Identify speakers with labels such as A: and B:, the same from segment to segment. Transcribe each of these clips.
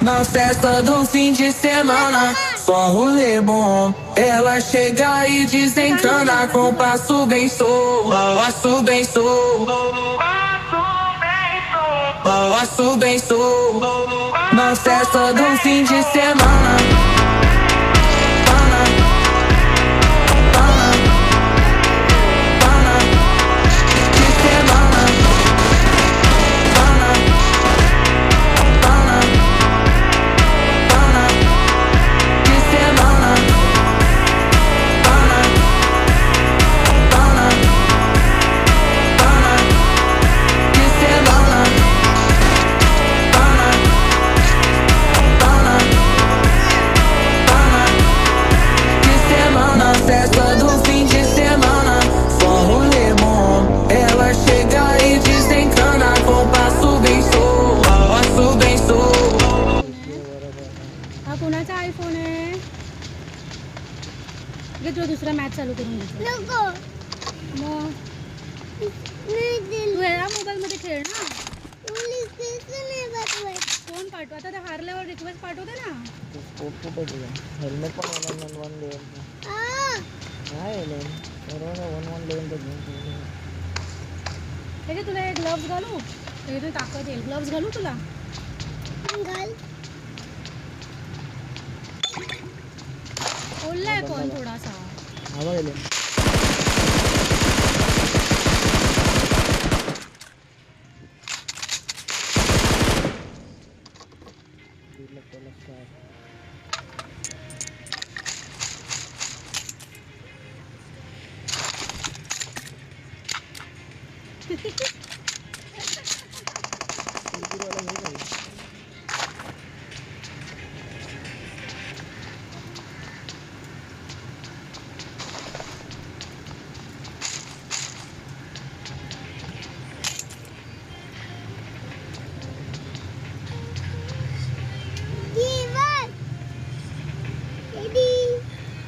A: Na festa do fim de semana, só rolê bom. Ela chega e desencana com passo bem solto, passo bem solto, passo bem solto. Na festa do fim de semana. Festa do fim de semana, só rolê bom. Ela chega e desencana com passo bem solto, passo bem solto.
B: हा कोणाचा iPhone आहे? जो दुसरा match चालू करून नको मग तू ह्या मोबाईल मध्ये खेळ ना. फोन पाठव आता. हारल्यावर रिक्वेस्ट पाठवते ना.
C: हेल्मेट पण 111
B: तुला हे ग्लव्स घालू. ते ताकद येईल. ग्लव्स घालू तुला. ओढलाय पण थोडासा.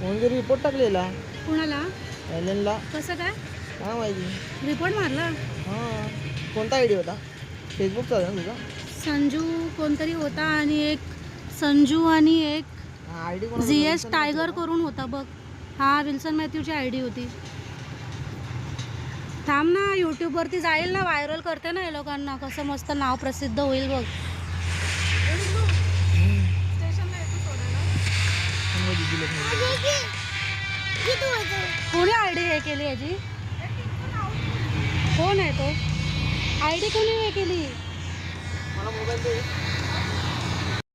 C: म्हणजे रिपोर्ट टाकलेला
B: कुणाला?
C: एलेनला.
B: कसं काय?
C: हा माहिती.
B: रिपोर्ट मारला.
C: हां कोणता आयडी होता? फेसबुकचा होता ना तुझा?
B: संजू कोणतरी होता आणि एक संजू आणि एक
C: आयडी
B: ZS टायगर करून होता बघ. हा विल्सन मॅथ्यूची आयडी होती. थांब ना, यूट्यूबवरती जाईल ना. व्हायरल करते ना हे लोकांना. कसं मस्त नाव प्रसिद्ध होईल बघ. कोणी आयडी हे केली याची? कोण आहे तो? आयडी कोणी हे केली?
C: मला मोबाईल दे.